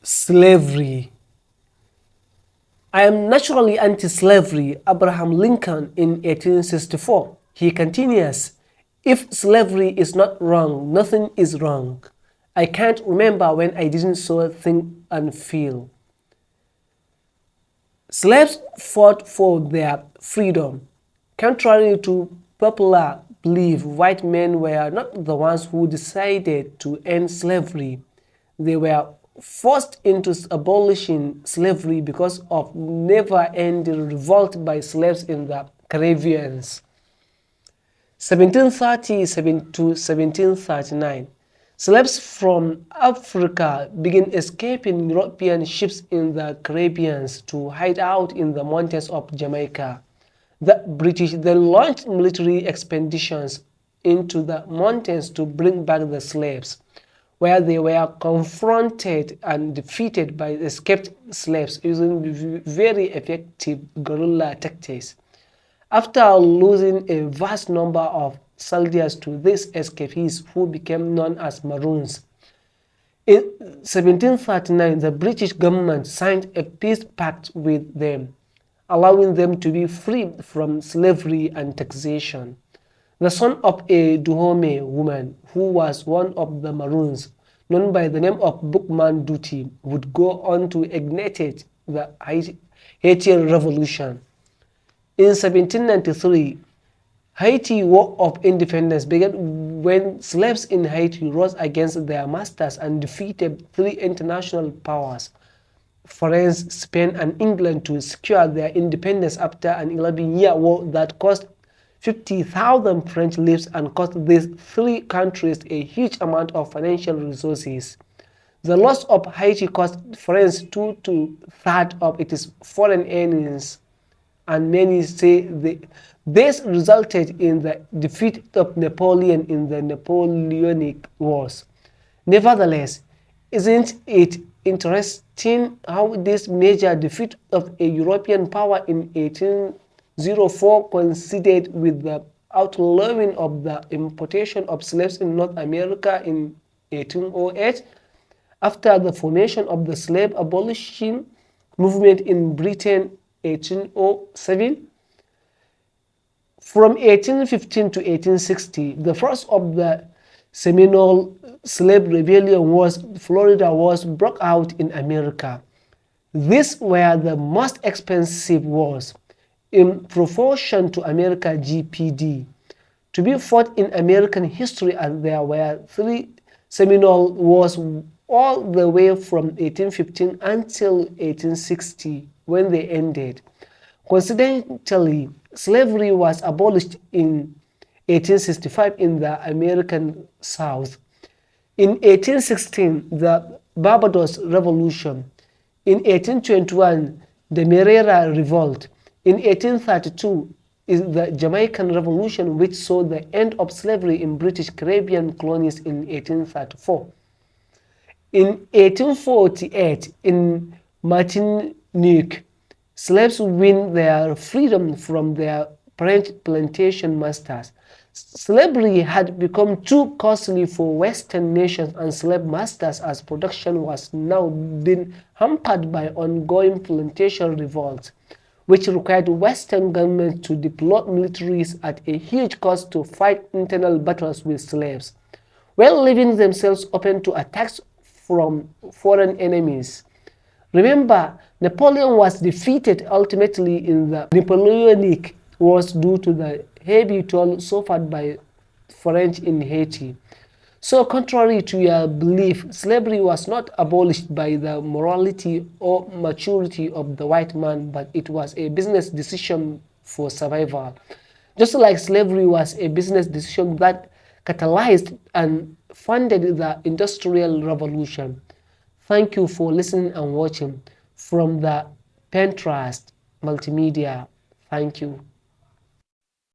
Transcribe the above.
Slavery. I am naturally anti-slavery. Abraham Lincoln in 1864. He continues, if slavery is not wrong, nothing is wrong. I can't remember when I didn't so think and feel. Slaves fought for their freedom. Contrary to popular belief, white men were not the ones who decided to end slavery. They were forced into abolishing slavery because of never-ending revolt by slaves in the Caribbean. 1730 to 1739. Slaves from Africa began escaping European ships in the Caribbean to hide out in the mountains of Jamaica. The British then launched military expeditions into the mountains to bring back the slaves, where they were confronted and defeated by escaped slaves using very effective guerrilla tactics. After losing a vast number of soldiers to these escapees who became known as Maroons, in 1739 the British government signed a peace pact with them, allowing them to be free from slavery and taxation. The son of a Dahomey woman who was one of the Maroons, known by the name of Bookman Duty, would go on to ignite the Haitian Revolution. In 1793, Haiti War of Independence began when slaves in Haiti rose against their masters and defeated three international powers, France, Spain, and England, to secure their independence after an 11-year war that cost 50,000 French lives and cost these three countries a huge amount of financial resources. The loss of Haiti cost France 2/3 of its foreign earnings, and many say this resulted in the defeat of Napoleon in the Napoleonic Wars. Nevertheless, isn't it interesting how this major defeat of a European power in 1804 coincided with the outlawing of the importation of slaves in North America in 1808, after the formation of the slave abolition movement in Britain 1807. From 1815 to 1860, the first of the Seminole slave rebellion wars, Florida wars, broke out in America. These were the most expensive wars, in proportion to American GDP, to be fought in American history, as there were three Seminole wars all the way from 1815 until 1860, when they ended. Coincidentally, slavery was abolished in 1865 in the American South. In 1816, the Barbados Revolution. In 1821, the Merera Revolt. In 1832 is the Jamaican Revolution, which saw the end of slavery in British Caribbean colonies in 1834. In 1848, in Martinique, slaves win their freedom from their French plantation masters. Slavery had become too costly for Western nations and slave masters, as production was now being hampered by ongoing plantation revolts, which required Western governments to deploy militaries at a huge cost to fight internal battles with slaves, while leaving themselves open to attacks from foreign enemies. Remember, Napoleon was defeated ultimately in the Napoleonic Wars due to the heavy toll suffered by French in Haiti. So, contrary to your belief, slavery was not abolished by the morality or maturity of the white man, but it was a business decision for survival. Just like slavery was a business decision that catalyzed and funded the Industrial Revolution. Thank you for listening and watching from the Pinterest Multimedia. Thank you.